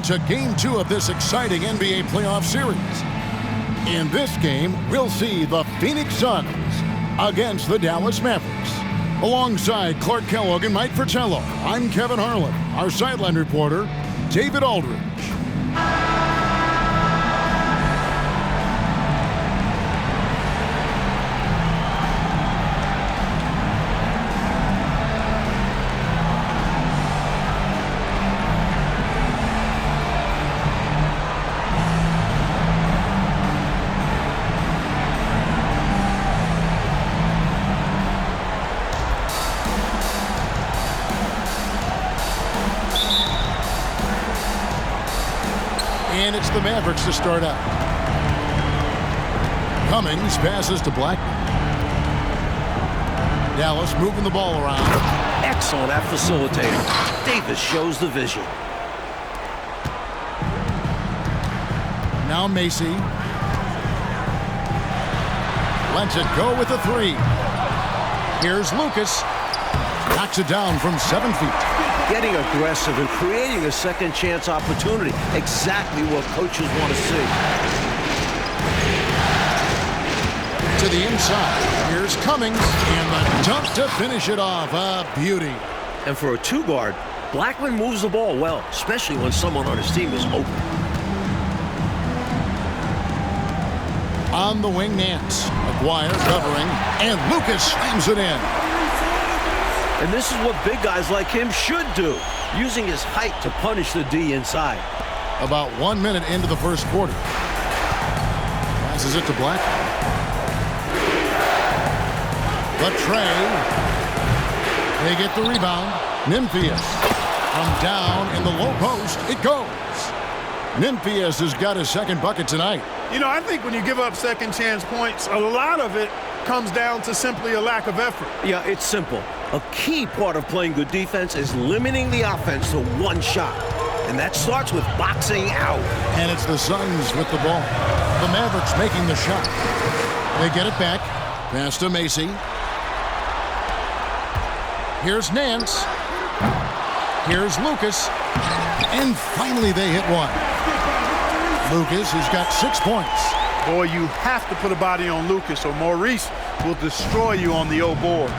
to Game 2 of this exciting NBA playoff series. In this game, we'll see the Phoenix Suns against the Dallas Mavericks. Alongside Clark Kellogg and Mike Fratello, I'm Kevin Harlan. Our sideline reporter, David Aldridge. And it's the Mavericks to start out. Cummings passes to Blackman. Dallas moving the ball around. Excellent at facilitating. Davis shows the vision. Now Macy. Lets it go with a three. Here's Lucas. Knocks it down from 7 feet. Getting aggressive and creating a second chance opportunity. Exactly what coaches want to see. To the inside. Here's Cummings. And the dunk to finish it off. A beauty. And for a two-guard, Blackman moves the ball well, especially when someone on his team is open. On the wing, Nance. McGuire covering. And Lucas slams it in. And this is what big guys like him should do, using his height to punish the D inside. About 1 minute into the first quarter. Passes it to Black. The tray. They get the rebound. Nymphius. From down in the low post, it goes. Nymphius has got his second bucket tonight. You know, I think when you give up second chance points, a lot of it comes down to simply a lack of effort. Yeah, it's simple. A key part of playing good defense is limiting the offense to one shot. And that starts with boxing out. And it's the Suns with the ball. The Mavericks making the shot. They get it back. Pass to Macy. Here's Nance. Here's Lucas. And finally they hit one. Lucas has got 6 points. Boy, you have to put a body on Lucas or Maurice will destroy you on the old boards.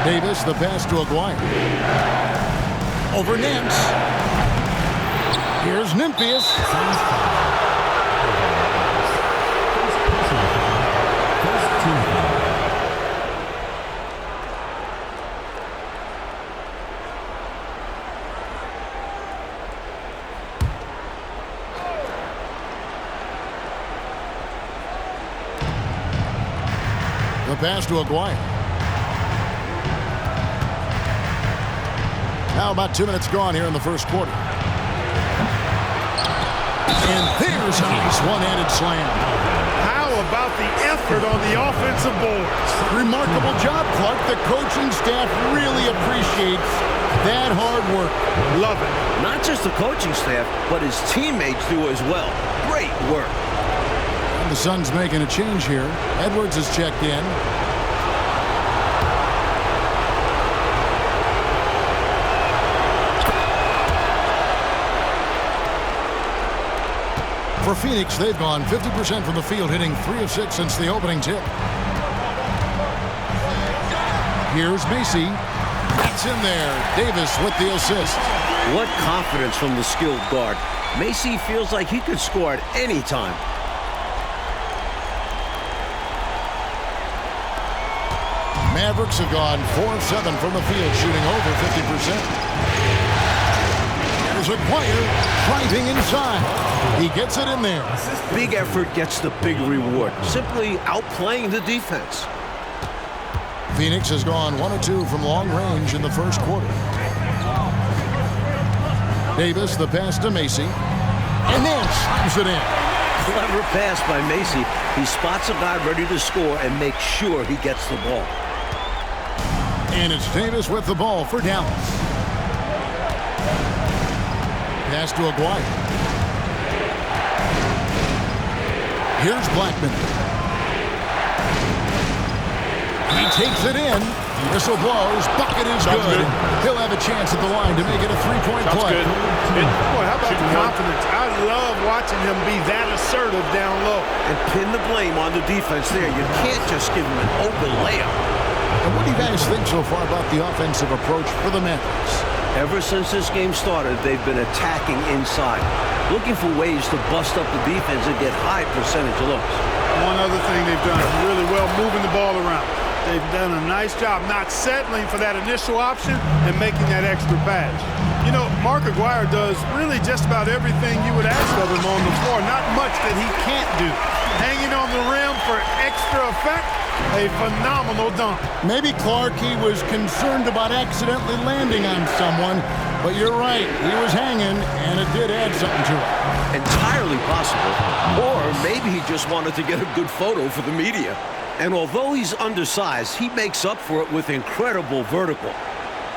Davis, the pass to Aguirre. Over Nance. Here's Nymphius. The pass to Aguirre. Now about 2 minutes gone here in the first quarter. And there's a nice one-handed slam. How about the effort on the offensive boards? Remarkable job, Clark. The coaching staff really appreciates that hard work. Love it. Not just the coaching staff, but his teammates do as well. Great work. And the Suns making a change here. Edwards has checked in. For Phoenix, they've gone 50% from the field, hitting 3 of 6 since the opening tip. Here's Macy. That's in there. Davis with the assist. What confidence from the skilled guard. Macy feels like he could score at any time. Mavericks have gone 4 of 7 from the field, shooting over 50%. There's Aguirre driving inside. He gets it in there. Big effort gets the big reward. Simply outplaying the defense. Phoenix has gone 1 of 2 from long range in the first quarter. Davis, the pass to Macy. And then slams it in. Clever pass by Macy. He spots a guy ready to score and makes sure he gets the ball. And it's Davis with the ball for Dallas. Pass to Aguirre. Here's Blackman. He takes it in. Whistle blows. Bucket is good. He'll have a chance at the line to make it a three-point play. Boy, how about the confidence? I love watching him be that assertive down low. And pin the blame on the defense there. You can't just give him an open layup. And what do you guys think so far about the offensive approach for the Mavericks? Ever since this game started, they've been attacking inside, looking for ways to bust up the defense and get high percentage looks. One other thing they've done really well, moving the ball around. They've done a nice job not settling for that initial option and making that extra pass. You know, Mark Aguirre does really just about everything you would ask of him on the floor. Not much that he can't do. Hanging on the rim for extra effect, a phenomenal dunk. Maybe Clark, he was concerned about accidentally landing on someone, but you're right, he was hanging, and it did add something to it. Entirely possible. Or maybe he just wanted to get a good photo for the media. And although he's undersized, he makes up for it with incredible vertical.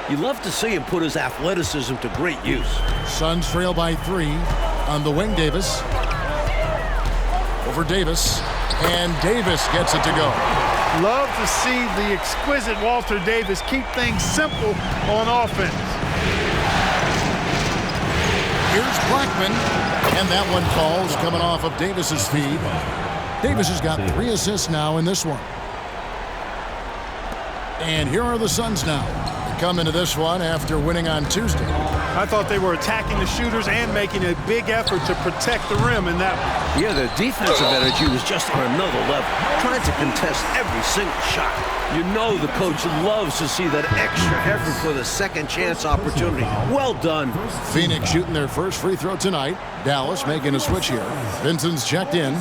You love to see him put his athleticism to great use. Suns trail by 3 on the wing. Davis. Over Davis. And Davis gets it to go. Love to see the exquisite Walter Davis keep things simple on offense. Here's Blackman. And that one falls coming off of Davis's feed. Davis has got 3 assists now in this one. And here are the Suns now. They come into this one after winning on Tuesday. I thought they were attacking the shooters and making a big effort to protect the rim in that one. Yeah, their defensive energy was just on another level, trying to contest every single shot. You know the coach loves to see that extra effort for the second chance opportunity. Well done. Phoenix shooting their first free throw tonight. Dallas making a switch here. Vincent's checked in.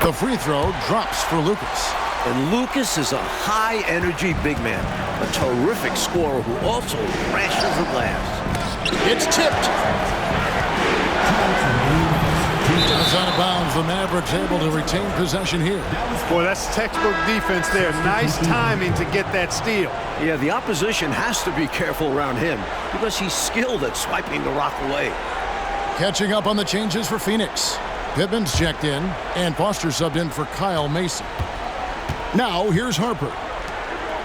The free throw drops for Lucas. And Lucas is a high-energy big man, a terrific scorer who also crashes the glass. It's tipped. It's out of bounds. The Mavericks able to retain possession here. Boy, that's textbook defense there. Nice timing to get that steal. Yeah, the opposition has to be careful around him because he's skilled at swiping the rock away. Catching up on the changes for Phoenix. Pittman's checked in, and Foster subbed in for Kyle Mason. Now, here's Harper.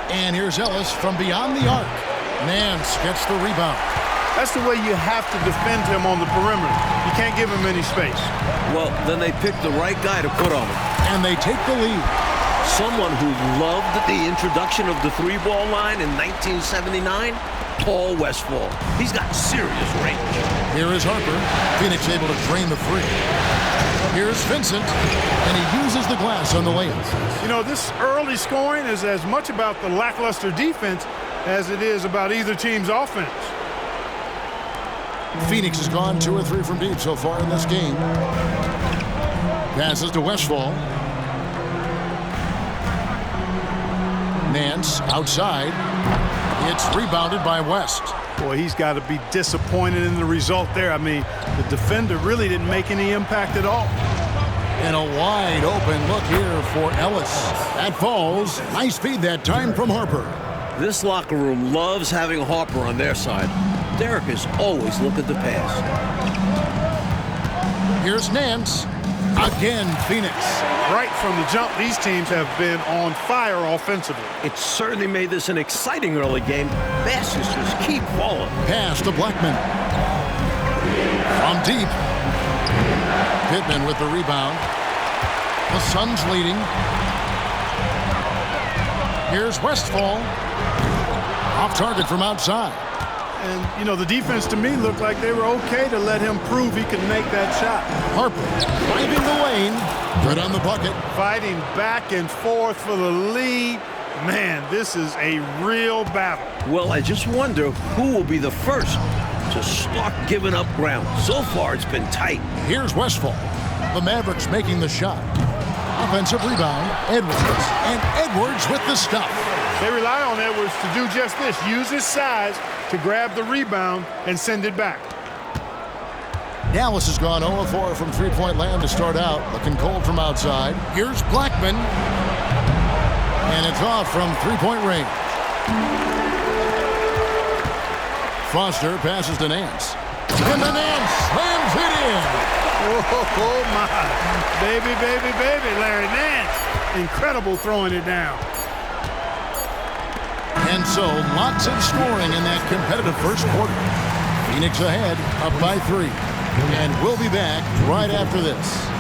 And here's Ellis from beyond the arc. Nance gets the rebound. That's the way you have to defend him on the perimeter. You can't give him any space. Well, then they picked the right guy to put on him. And they take the lead. Someone who loved the introduction of the three-ball line in 1979, Paul Westphal. He's got serious range. Here is Harper. Phoenix able to drain the three. Here's Vincent, and he uses the glass on the layup. You know, this early scoring is as much about the lackluster defense as it is about either team's offense. Phoenix has gone 2 or 3 from deep so far in this game. Passes to Westphal. Nance outside. It's rebounded by West. Boy, he's got to be disappointed in the result there. I mean, the defender really didn't make any impact at all. And a wide open look here for Ellis. That falls. Nice feed that time from Harper. This locker room loves having Harper on their side. Derek is always looking to pass. Here's Nance. Again, Phoenix. Right from the jump, these teams have been on fire offensively. It certainly made this an exciting early game. Baskets just keep falling. Pass to Blackman. From deep. Pittman with the rebound. The Suns leading. Here's Westphal. Off target from outside. And, you know, the defense to me looked like they were okay to let him prove he could make that shot. Harper driving the lane. Good on the bucket. Fighting back and forth for the lead. Man, this is a real battle. Well, I just wonder who will be the first to start giving up ground. So far, it's been tight. Here's Westphal. The Mavericks making the shot. Offensive rebound, Edwards. And Edwards with the stuff. They rely on Edwards to do just this. Use his size to grab the rebound and send it back. Dallas has gone 0-4 from three-point land to start out. Looking cold from outside. Here's Blackman. And it's off from three-point range. Foster passes to Nance. And the Nance slams it in. Oh, my. Baby, baby, baby, Larry Nance. Incredible throwing it down. And so, lots of scoring in that competitive first quarter. Phoenix ahead, up by 3. And we'll be back right after this.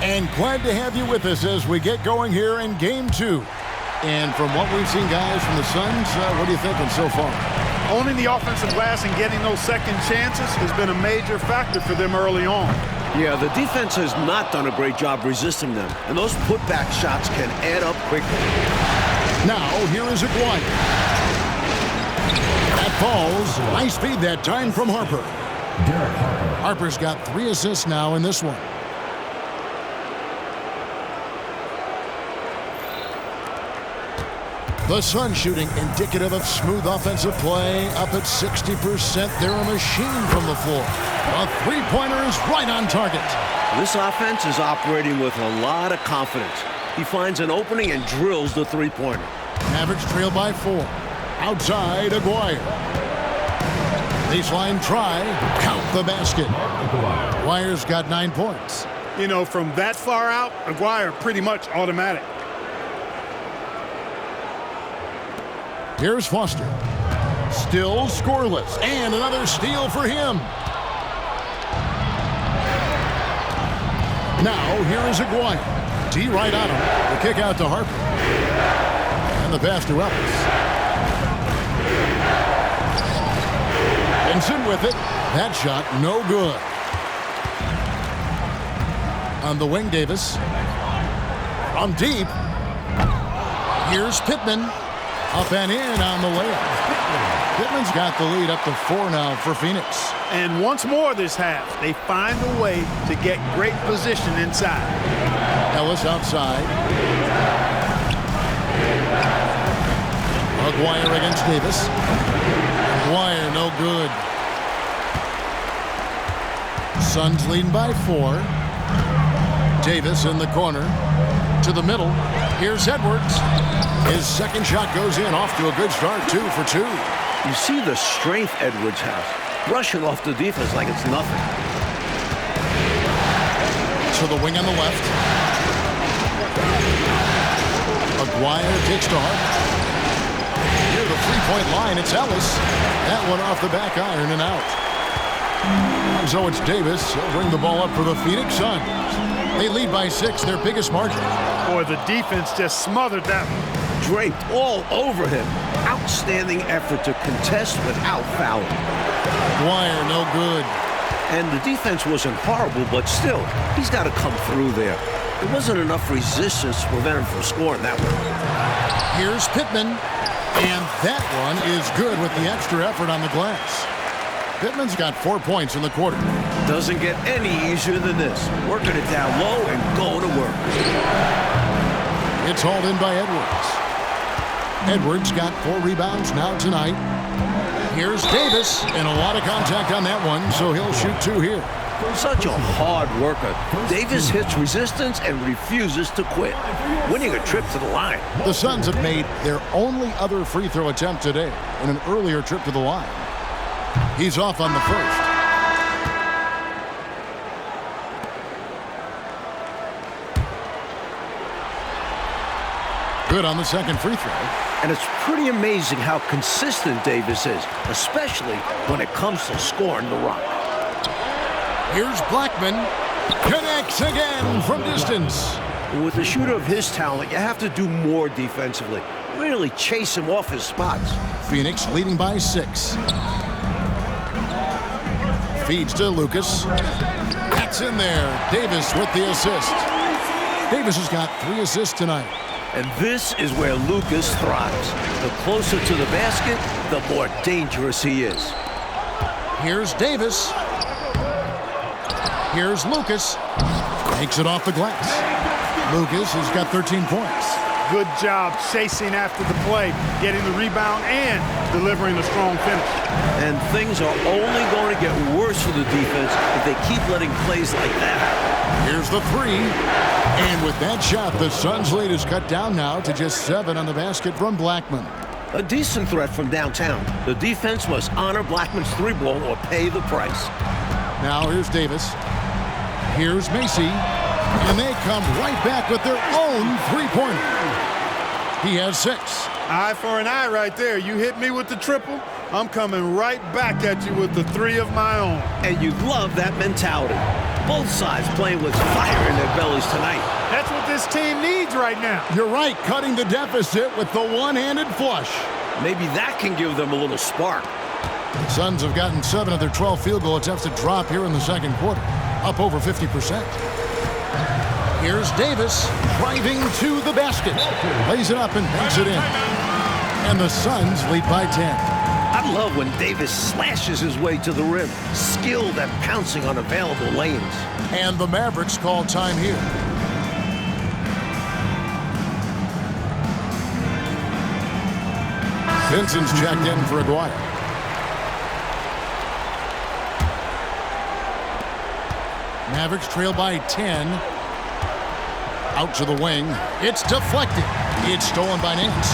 And glad to have you with us as we get going here in Game 2. And from what we've seen, guys, from the Suns, what are you thinking so far? Owning the offensive glass and getting those second chances has been a major factor for them early on. Yeah, the defense has not done a great job resisting them, and those putback shots can add up quickly. Now, here is Aguirre. That falls. Nice feed that time from Harper. Harper's got 3 assists now in this one. The Suns shooting indicative of smooth offensive play, up at 60%. They're a machine from the floor. A three-pointer is right on target. This offense is operating with a lot of confidence. He finds an opening and drills the three-pointer. Mavericks trail by 4. Outside, Aguirre. Baseline try. Count the basket. Aguirre's got 9 points. You know, from that far out, Aguirre pretty much automatic. Here's Foster. Still scoreless. And another steal for him. Now, here is Aguirre. D right on him. The kick out to Harper. And the pass to Ellis. Benson with it. That shot, no good. On the wing, Davis. From deep. Here's Pittman. Up and in on the layup. Pittman's got the lead up to 4 now for Phoenix. And once more this half, they find a way to get great position inside. Ellis outside. Aguirre against Davis. Aguirre no good. Suns leading by 4. Davis in the corner. To the middle. Here's Edwards. His second shot goes in, off to a good start, 2 for 2. You see the strength Edwards has, rushing off the defense like it's nothing. To the wing on the left. Aguirre takes to Harper. Near the three-point line, it's Ellis. That one off the back iron and out. So it's Davis. He'll bring the ball up for the Phoenix Suns. They lead by 6, their biggest margin. Boy, the defense just smothered that one. Draped all over him. Outstanding effort to contest without fouling. Aguirre no good. And the defense wasn't horrible, but still, he's got to come through there. There wasn't enough resistance to prevent him from scoring that one. Here's Pittman. And that one is good with the extra effort on the glass. Pittman's got 4 points in the quarter. Doesn't get any easier than this. Working it down low and going to work. It's hauled in by Edwards. Edwards got 4 rebounds now tonight. Here's Davis, and a lot of contact on that one, so he'll shoot 2 here. Such a hard worker. Davis hits resistance and refuses to quit, winning a trip to the line. The Suns have made their only other free throw attempt today in an earlier trip to the line. He's off on the first. Good on the second free throw. And it's pretty amazing how consistent Davis is, especially when it comes to scoring the rock. Here's Blackman. Connects again from distance. With a shooter of his talent, you have to do more defensively. Really chase him off his spots. Phoenix leading by 6. Feeds to Lucas. That's in there. Davis with the assist. Davis has got 3 assists tonight. And this is where Lucas thrives. The closer to the basket, the more dangerous he is. Here's Davis. Here's Lucas. Takes it off the glass. Lucas has got 13 points. Good job chasing after the play, getting the rebound, and delivering a strong finish. And things are only going to get worse for the defense if they keep letting plays like that. Here's the three. And with that shot, the Suns' lead is cut down now to just 7 on the basket from Blackman. A decent threat from downtown. The defense must honor Blackman's three ball or pay the price. Now here's Davis. Here's Macy. And they come right back with their own three-pointer. He has 6. Eye for an eye right there. You hit me with the triple, I'm coming right back at you with the 3 of my own. And you love that mentality. Both sides playing with fire in their bellies tonight. That's what this team needs right now. You're right, cutting the deficit with the one-handed flush. Maybe That can give them a little spark. the Suns have gotten 7 of their 12 field goal attempts to drop here in the second quarter, up over 50%. Here's Davis driving to the basket. Lays it up and banks it in. And the Suns lead by 10. I love when Davis slashes his way to the rim, skilled at pouncing on available lanes. And the Mavericks call time here. Vincent's checked in for Aguirre. Mavericks trail by 10. Out to the wing. It's deflected. It's stolen by Nance.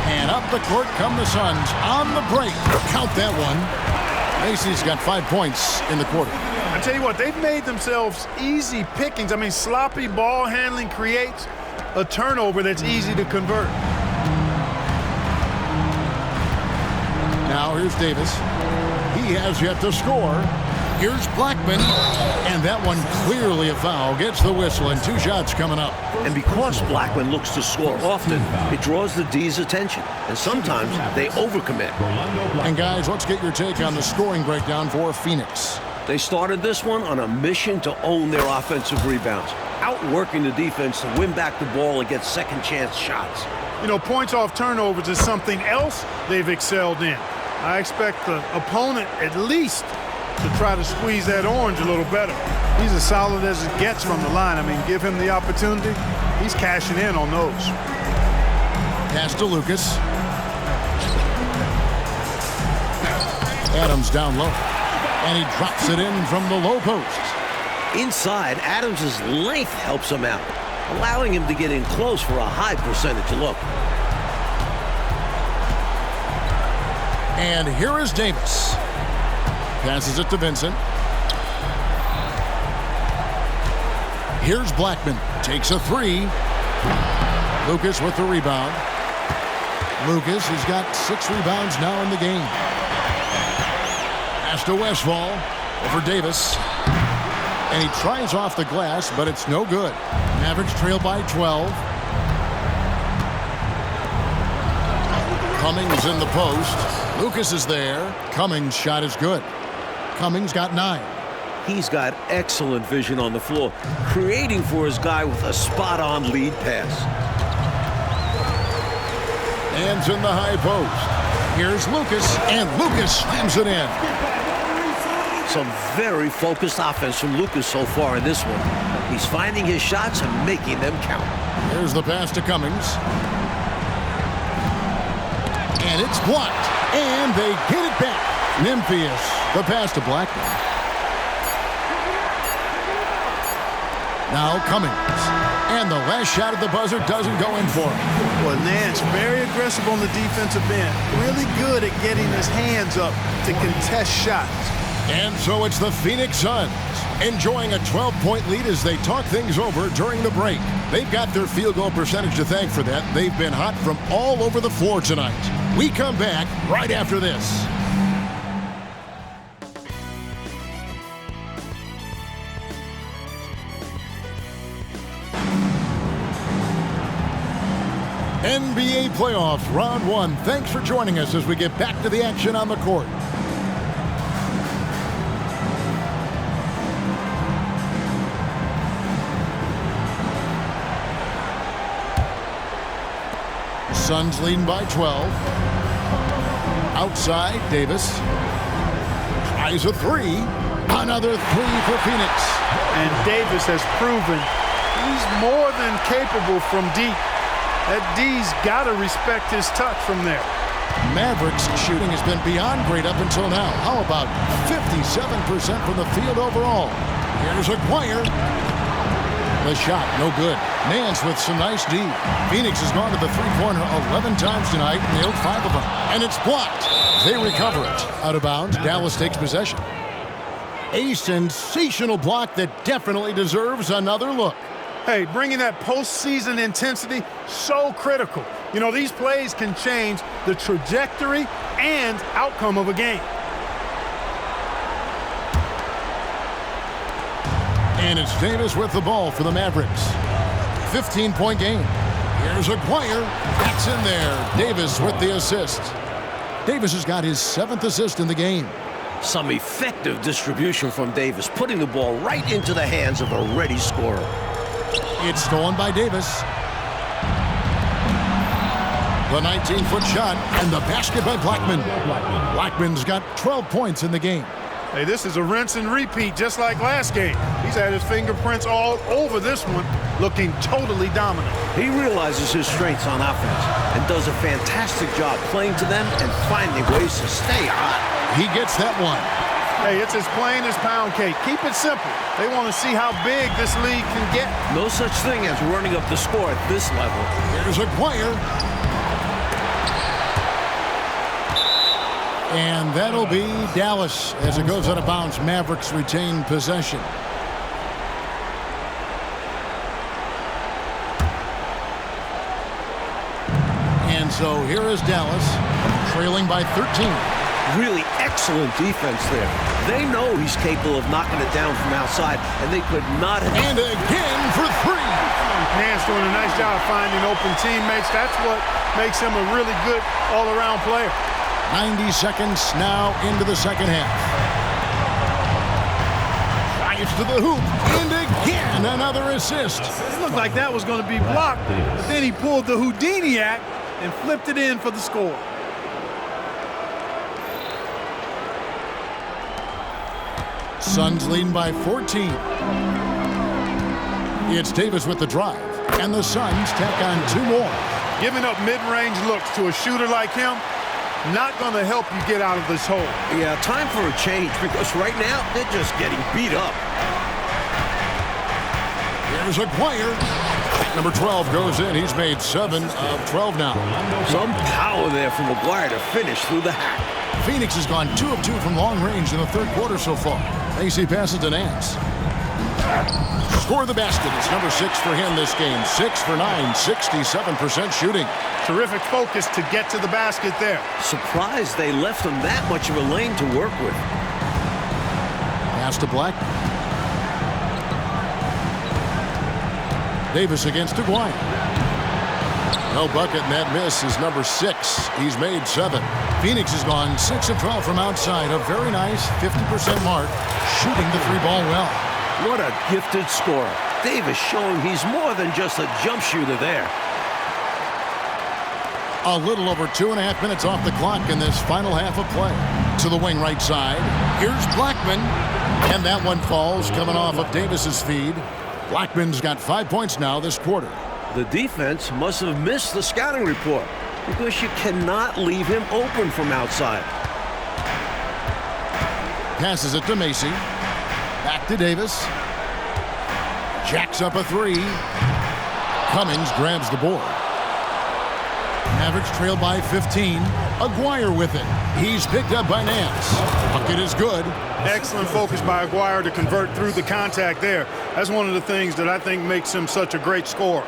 And up the court come the Suns on the break. Count that one. Macy's got 5 points in the quarter. I tell you what, they've made themselves easy pickings. I mean, sloppy ball handling creates a turnover that's easy to convert. Now here's Davis. He has yet to score. Here's Blackman. And that one clearly a foul. Gets the whistle and 2 shots coming up. And because Blackman looks to score often, it draws the D's attention. And sometimes they overcommit. And guys, let's get your take on the scoring breakdown for Phoenix. They started this one on a mission to own their offensive rebounds, outworking the defense to win back the ball and get second chance shots. You know, points off turnovers is something else they've excelled in. I expect the opponent at least to try to squeeze that orange a little better. He's as solid as it gets from the line. I mean, give him the opportunity. He's cashing in on those. Pass to Lucas. Adams down low. And he drops it in from the low post. Inside, Adams' length helps him out, allowing him to get in close for a high percentage look. And here is Davis. Passes it to Vincent. Here's Blackman. Takes a 3. Lucas with the rebound. Lucas has got 6 rebounds now in the game. Pass to Westphal. Over Davis. And he tries off the glass, but it's no good. Mavericks trail by 12. Cummings in the post. Lucas is there. Cummings' shot is good. Cummings got 9. He's got excellent vision on the floor, creating for his guy with a spot-on lead pass. Hands in the high post. Here's Lucas, and Lucas slams it in. Some very focused offense from Lucas so far in this one. He's finding his shots and making them count. Here's the pass to Cummings. And it's blocked. And they get it back. Nymphius, the pass to Blackman. Now Cummings. And the last shot at the buzzer doesn't go in for him. Well, Nance, very aggressive on the defensive end. Really good at getting his hands up to contest shots. And so it's the Phoenix Suns enjoying a 12-point lead as they talk things over during the break. They've got their field goal percentage to thank for that. They've been hot from all over the floor tonight. We come back right after this. NBA Playoffs, Round 1. Thanks for joining us as we get back to the action on the court. Suns leading by 12. Outside, Davis. Tries a 3. Another 3 for Phoenix. And Davis has proven he's more than capable from deep. That D's got to respect his touch from there. Mavericks shooting has been beyond great up until now. How about 57% from the field overall? Here's Aguirre. The shot, no good. Nance with some nice D. Phoenix has gone to the three-pointer 11 times tonight, nailed 5 of them. And it's blocked. They recover it. Out of bounds, Dallas takes possession. A sensational block that definitely deserves another look. Hey, bringing that postseason intensity, so critical. You know, these plays can change the trajectory and outcome of a game. And it's Davis with the ball for the Mavericks. 15-point game. Here's Aguirre. That's in there. Davis with the assist. Davis has got his 7th assist in the game. Some effective distribution from Davis, putting the ball right into the hands of a ready scorer. It's stolen by Davis. The 19-foot shot and the basket by Blackman. Blackman's got 12 points in the game. Hey, this is a rinse and repeat just like last game. He's had his fingerprints all over this one, looking totally dominant. He realizes his strengths on offense and does a fantastic job playing to them and finding ways to stay hot. He gets that one. Hey, it's as plain as pound cake. Keep it simple. They want to see how big this league can get. No such thing as running up the score at this level. Here's Aguirre. And that'll be Dallas as it goes out of bounds. Mavericks retain possession. And so here is Dallas, trailing by 13. Really excellent defense there. They know he's capable of knocking it down from outside, and they could not have... And again for 3. Nance doing a nice job finding open teammates. That's what makes him a really good all-around player. 90 seconds now into the second half. Drives to the hoop, and again another assist. It looked like that was going to be blocked, but then he pulled the Houdini act and flipped it in for the score. Suns leading by 14. It's Davis with the drive, and the Suns tack on 2 more. Giving up mid-range looks to a shooter like him, not going to help you get out of this hole. Yeah, time for a change because right now they're just getting beat up. Here's Aguirre. Number 12 goes in. He's made 7 of 12 now. Some power there from Aguirre to finish through the hack. Phoenix has gone 2 of 2 from long range in the third quarter so far. AC passes to Nance. Score the basket. It's number 6 for him this game. 6 for 9, 67% shooting. Terrific focus to get to the basket there. Surprised they left him that much of a lane to work with. Pass to Blackman. Davis against Aguirre. No bucket, and that miss is number 6. He's made 7. Phoenix has gone 6 of 12 from outside. A very nice 50% mark. Shooting the 3-ball well. What a gifted scorer. Davis showing he's more than just a jump shooter there. A little over 2.5 minutes off the clock in this final half of play. To the wing right side. Here's Blackman. And that one falls coming off of Davis's feed. Blackman's got 5 points now this quarter. The defense must have missed the scouting report because you cannot leave him open from outside. Passes it to Macy. Back to Davis. Jacks up a 3. Cummings grabs the board. Mavericks trail by 15. Aguirre with it. He's picked up by Nance. Bucket is good. Excellent focus by Aguirre to convert through the contact there. That's one of the things that I think makes him such a great scorer.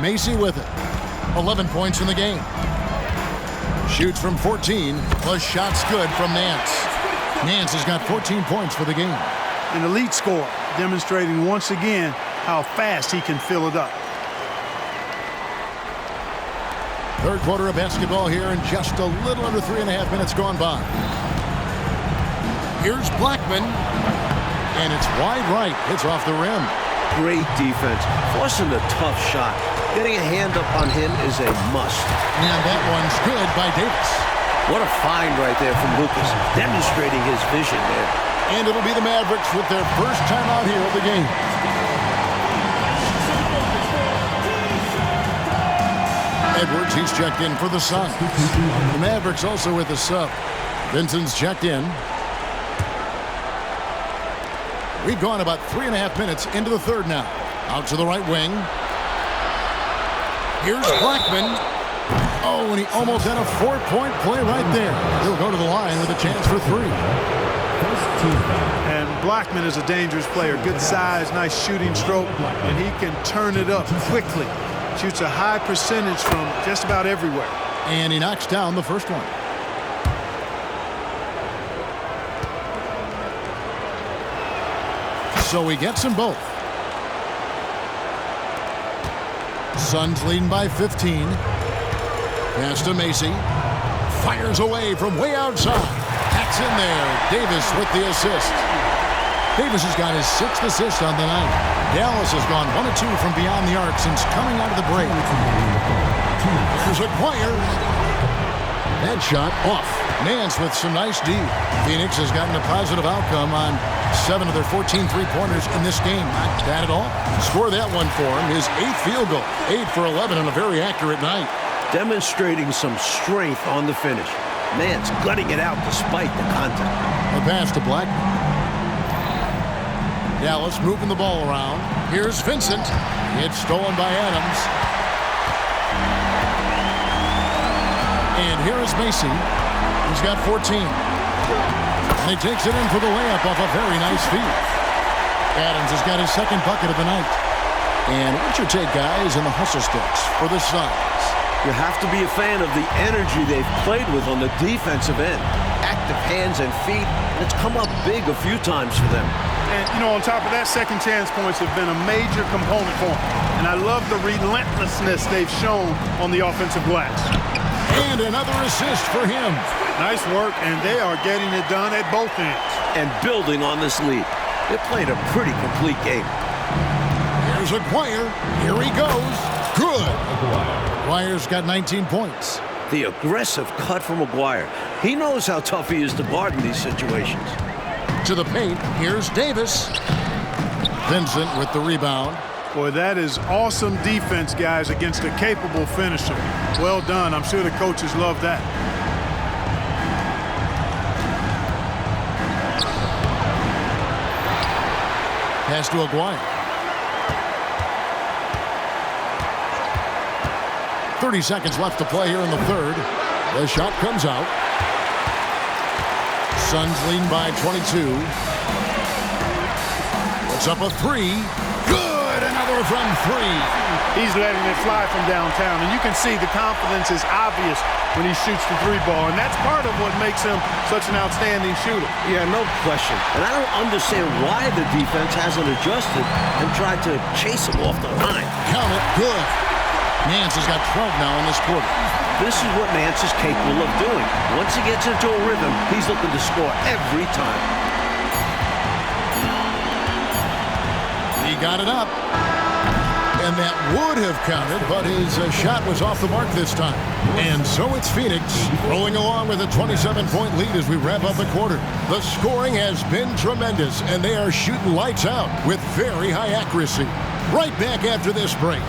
Macy with it. 11 points in the game. Shoots from 14. The shot's good from Nance. Nance has got 14 points for the game. An elite scorer, demonstrating once again how fast he can fill it up. Third quarter of basketball here and just a little under 3.5 minutes gone by. Here's Blackman. And it's wide right. Hits off the rim. Great defense. Forcing a tough shot. Getting a hand up on him is a must. And that one's good by Davis. What a find right there from Lucas. Demonstrating his vision there. And it'll be the Mavericks with their first time out here of the game. Edwards, he's checked in for the Suns. The Mavericks also with a sub. Vincent's checked in. We've gone about 3.5 minutes into the third now. Out to the right wing. Here's Blackman. Oh, and he almost had a 4-point play right there. He'll go to the line with a chance for 3. And Blackman is a dangerous player. Good size, nice shooting stroke, and he can turn it up quickly. Shoots a high percentage from just about everywhere. And he knocks down the first one. So he gets them both. Suns leading by 15. Pass to Macy. Fires away from way outside. Hacks in there. Davis with the assist. Davis has got his 6th assist on the night. Dallas has gone 1 of 2 from beyond the arc since coming out of the break. Here's Aguirre. That shot off. Nance with some nice D. Phoenix has gotten a positive outcome on 7 of their 14 three-pointers in this game. Not bad at all. Score that one for him. His 8th field goal. 8 for 11 on a very accurate night. Demonstrating some strength on the finish. Nance gutting it out despite the contact. A pass to Blackman. Dallas moving the ball around. Here's Vincent. It's stolen by Adams. And here is Macy. He's got 14. And he takes it in for the layup off a very nice feed. Adams has got his 2nd bucket of the night. And what's your take, guys, in the hustle sticks for the Suns? You have to be a fan of the energy they've played with on the defensive end. Active hands and feet. And it's come up big a few times for them. And, you know, on top of that, second chance points have been a major component for them. And I love the relentlessness they've shown on the offensive glass. And another assist for him. Nice work, and they are getting it done at both ends. And building on this lead. They're playing a pretty complete game. Here's Aguirre. Here he goes. Good. Aguirre's got 19 points. The aggressive cut from Maguire. He knows how tough he is to guard in these situations. To the paint, here's Davis. Vincent with the rebound. Boy, that is awesome defense, guys, against a capable finisher. Well done. I'm sure the coaches love that. Pass to Aguirre. 30 seconds left to play here in the third. The shot comes out. Suns leading by 22. What's up a 3? Good! Another from 3. He's letting it fly from downtown, and you can see the confidence is obvious when he shoots the 3-ball, and that's part of what makes him such an outstanding shooter. Yeah, no question. And I don't understand why the defense hasn't adjusted and tried to chase him off the line. Count it. Good. Nance has got 12 now in this quarter. This is what Nance is capable of doing. Once he gets into a rhythm, he's looking to score every time. He got it up. And that would have counted, but his shot was off the mark this time. And so it's Phoenix rolling along with a 27-point lead as we wrap up the quarter. The scoring has been tremendous, and they are shooting lights out with very high accuracy. Right back after this break.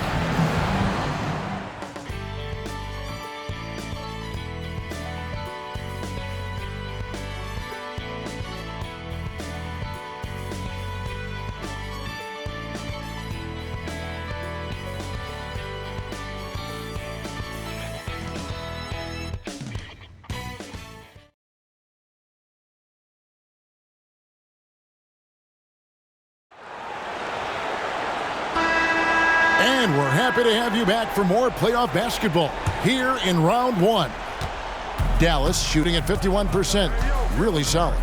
And we're happy to have you back for more playoff basketball here in round 1. Dallas shooting at 51%. Really solid.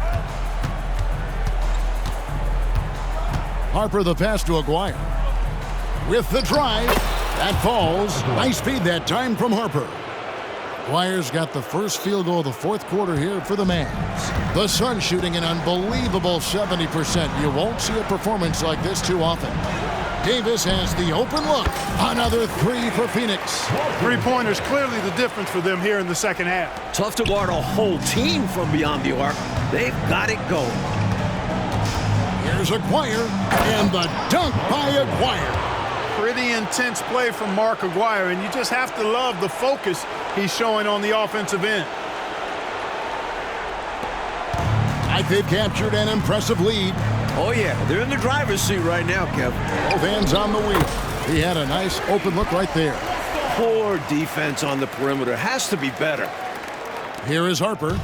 Harper the pass to Aguirre. With the drive. That falls. Nice feed that time from Harper. Aguirre's got the first field goal of the fourth quarter here for the Mavs. The Suns shooting an unbelievable 70%. You won't see a performance like this too often. Davis has the open look. Another 3 for Phoenix. 3-pointers clearly the difference for them here in the second half. Tough to guard a whole team from beyond the arc. They've got it going. Here's Aguirre, and the dunk by Aguirre. Pretty intense play from Mark Aguirre, and you just have to love the focus he's showing on the offensive end. Like they've captured an impressive lead. Oh, yeah, they're in the driver's seat right now, Kevin. Both hands on the wheel. He had a nice open look right there. Poor defense on the perimeter. Has to be better. Here is Harper.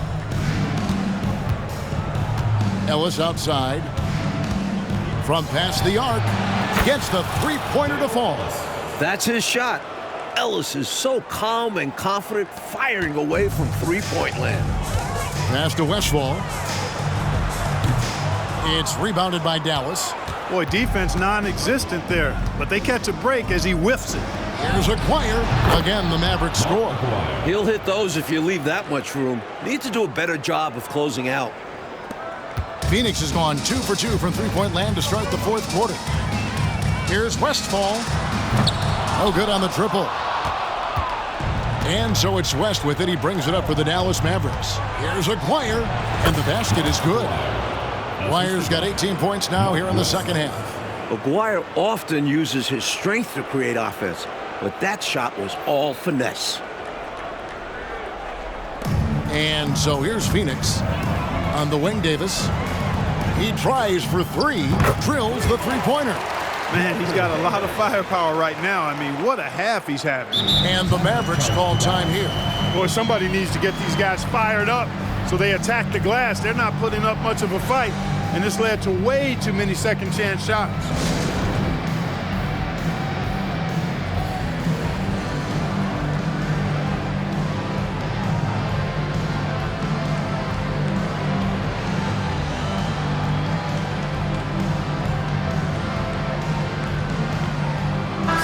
Ellis outside. From past the arc. Gets the three-pointer to fall. That's his shot. Ellis is so calm and confident, firing away from three-point land. Pass to Westfall. It's rebounded by Dallas. Boy, defense non-existent there, but they catch a break as he whiffs it. Here's Aguirre. Again, the Mavericks score. He'll hit those if you leave that much room. Need to do a better job of closing out. Phoenix has gone 2 for 2 from three-point land to start the fourth quarter. Here's Westfall. No good on the triple. And so it's West with it. He brings it up for the Dallas Mavericks. Here's Aguirre, and the basket is good. Aguirre's got 18 points now here in the second half. Aguirre often uses his strength to create offense, but that shot was all finesse. And so here's Phoenix. On the wing, Davis. He tries for three, drills the three-pointer. Man, he's got a lot of firepower right now. I mean, what a half he's having. And the Mavericks call time here. Boy, somebody needs to get these guys fired up so they attack the glass. They're not putting up much of a fight, and this led to way too many second-chance shots.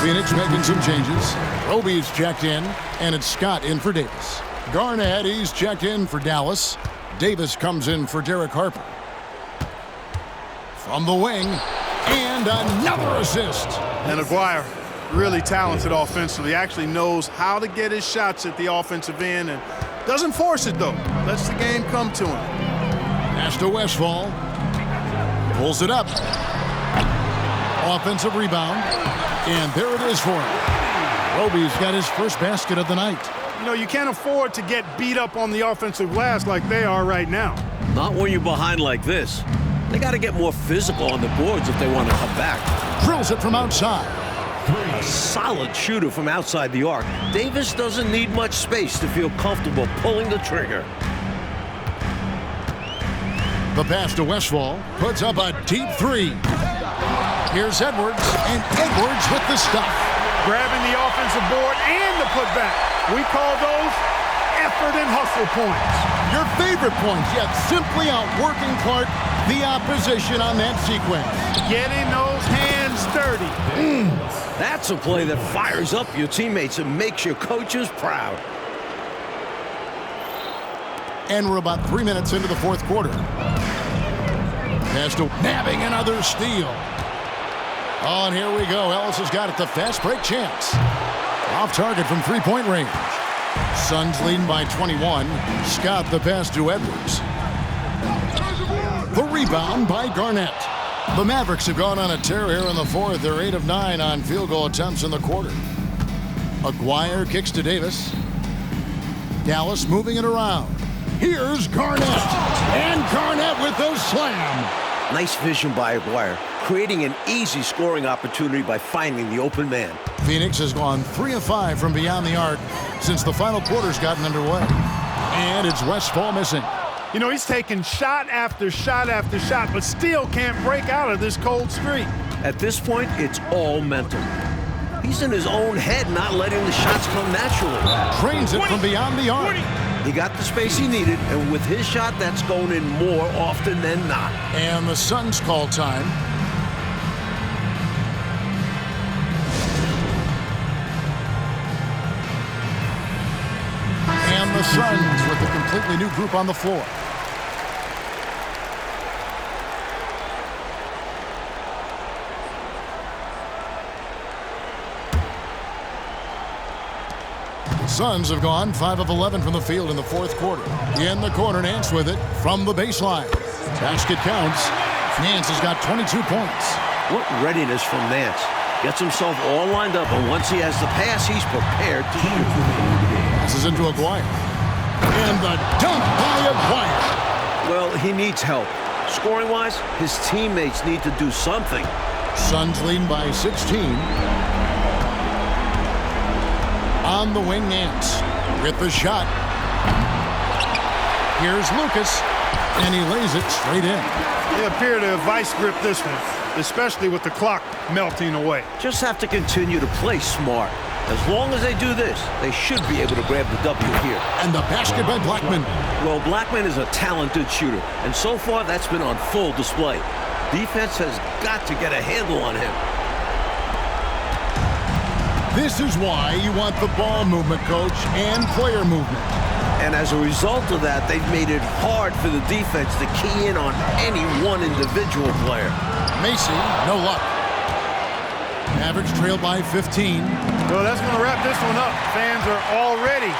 Phoenix making some changes. Roby's checked in, and it's Scott in for Davis. Garnett, he's checked in for Dallas. Davis comes in for Derek Harper. From the wing, and another assist. And Aguirre, really talented offensively, actually knows how to get his shots at the offensive end and doesn't force it, though. Lets the game come to him. Pass to Westfall. Pulls it up. Offensive rebound. And there it is for him. Roby's got his first basket of the night. You know, you can't afford to get beat up on the offensive glass like they are right now. Not when you're behind like this. They got to get more physical on the boards if they want to come back. Drills it from outside. A solid shooter from outside the arc. Davis doesn't need much space to feel comfortable pulling the trigger. The pass to Westfall puts up a deep three. Here's Edwards, and Edwards with the stuff. Grabbing the offensive board and the putback. We call those effort and hustle points. Your favorite points, yet simply outworking Clark, the opposition on that sequence. Getting those hands dirty. That's a play that fires up your teammates and makes your coaches proud. And we're about 3 minutes into the fourth quarter. Pass to nabbing another steal. Oh, and here we go. Ellis has got it. The fast break chance. Off target from three-point range. Suns leading by 21. Scott the pass to Edwards. The rebound by Garnett. The Mavericks have gone on a tear here in the fourth. They're 8 of 9 on field goal attempts in the quarter. Aguirre kicks to Davis. Dallas moving it around. Here's Garnett. And Garnett with the slam. Nice vision by Aguirre, creating an easy scoring opportunity by finding the open man. Phoenix has gone 3 of 5 from beyond the arc since the final quarter's gotten underway. And it's Westfall missing. You know, he's taking shot after shot after shot, but still can't break out of this cold streak. At this point, it's all mental. He's in his own head, not letting the shots come naturally. Trains it from beyond the arc. He got the space he needed, and with his shot, that's going in more often than not. And the Suns call time. And the Suns with a completely new group on the floor. Suns have gone 5 of 11 from the field in the fourth quarter. In the corner, Nance with it from the baseline. Basket counts. Nance has got 22 points. What readiness from Nance. Gets himself all lined up, and once he has the pass, he's prepared to shoot. Passes into Aguirre. And the dunk by Aguirre. Well, he needs help. Scoring-wise, his teammates need to do something. Suns leading by 16. On the wing, Nance with the shot. Here's Lucas, and he lays it straight in. They appear to have vice grip this one, especially with the clock melting away. Just have to continue to play smart. As long as they do this, they should be able to grab the W here. And the basket by Blackman. Well, Blackman is a talented shooter, and so far that's been on full display. Defense has got to get a handle on him. This is why you want the ball movement, coach, and player movement. And as a result of that, they've made it hard for the defense to key in on any one individual player. Macy, no luck. Mavericks trail by 15. Well, that's going to wrap this one up. Fans are already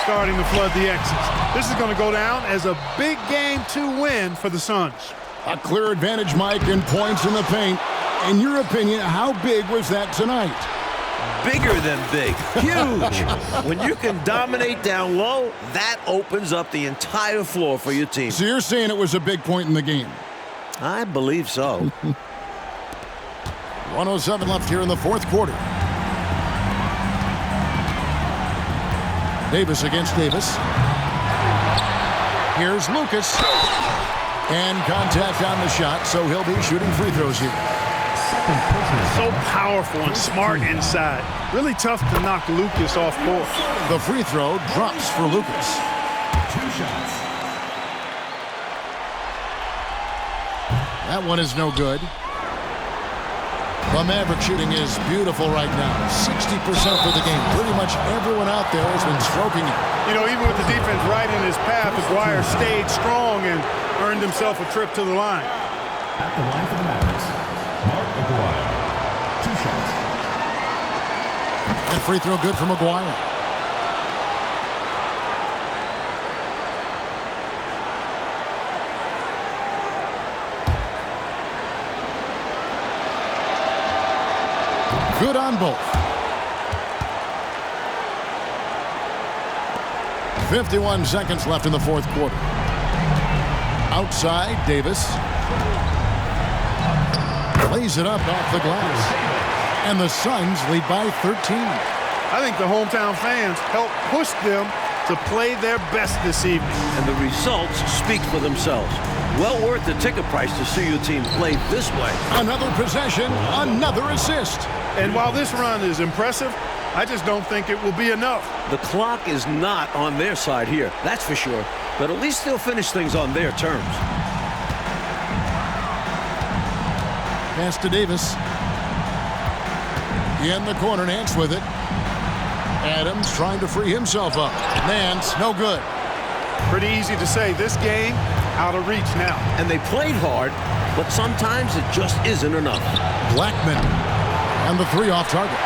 starting to flood the X's. This is going to go down as a big game to win for the Suns. A clear advantage, Mike, in points in the paint. In your opinion, how big was that tonight? Bigger than big. Huge. When you can dominate down low, that opens up the entire floor for your team. So you're saying it was a big point in the game? I believe so. 107 left here in the fourth quarter. Davis against Davis. Here's Lucas. And contact on the shot, so he'll be shooting free throws here. So powerful and smart inside. Really tough to knock Lucas off course. The free throw drops for Lucas. 2 shots. That one is no good. The Maverick shooting is beautiful right now. 60% for the game. Pretty much everyone out there has been stroking it. You know, even with the defense right in his path, Aguirre stayed strong and earned himself a trip to the line. At the line for the Mavericks, Mark Aguirre. 2 shots. And free throw good from Aguirre. Good on both. 51 seconds left in the fourth quarter. Outside, Davis. Lays it up off the glass. And the Suns lead by 13. I think the hometown fans helped push them to play their best this evening. And the results speak for themselves. Well worth the ticket price to see your team play this way. Another possession, another assist. And while this run is impressive, I just don't think it will be enough. The clock is not on their side here, that's for sure. But at least they'll finish things on their terms. Pass to Davis. In the corner, Nance with it. Adams trying to free himself up. Nance, no good. Pretty easy to say this game out of reach now. And they played hard, but sometimes it just isn't enough. Blackman. And the three off target.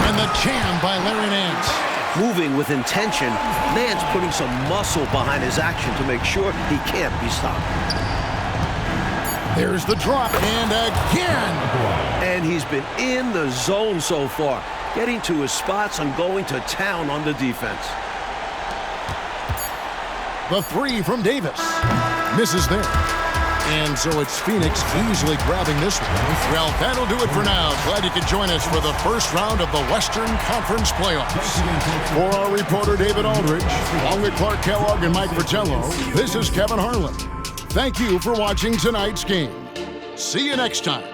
And the jam by Larry Nance. Moving with intention, Nance putting some muscle behind his action to make sure he can't be stopped. There's the drop, and again! And he's been in the zone so far, getting to his spots and going to town on the defense. The three from Davis. Misses there. And so it's Phoenix easily grabbing this one. Well, that'll do it for now. Glad you could join us for the first round of the Western Conference Playoffs. For our reporter, David Aldridge, along with Clark Kellogg and Mike Fratello, this is Kevin Harlan. Thank you for watching tonight's game. See you next time.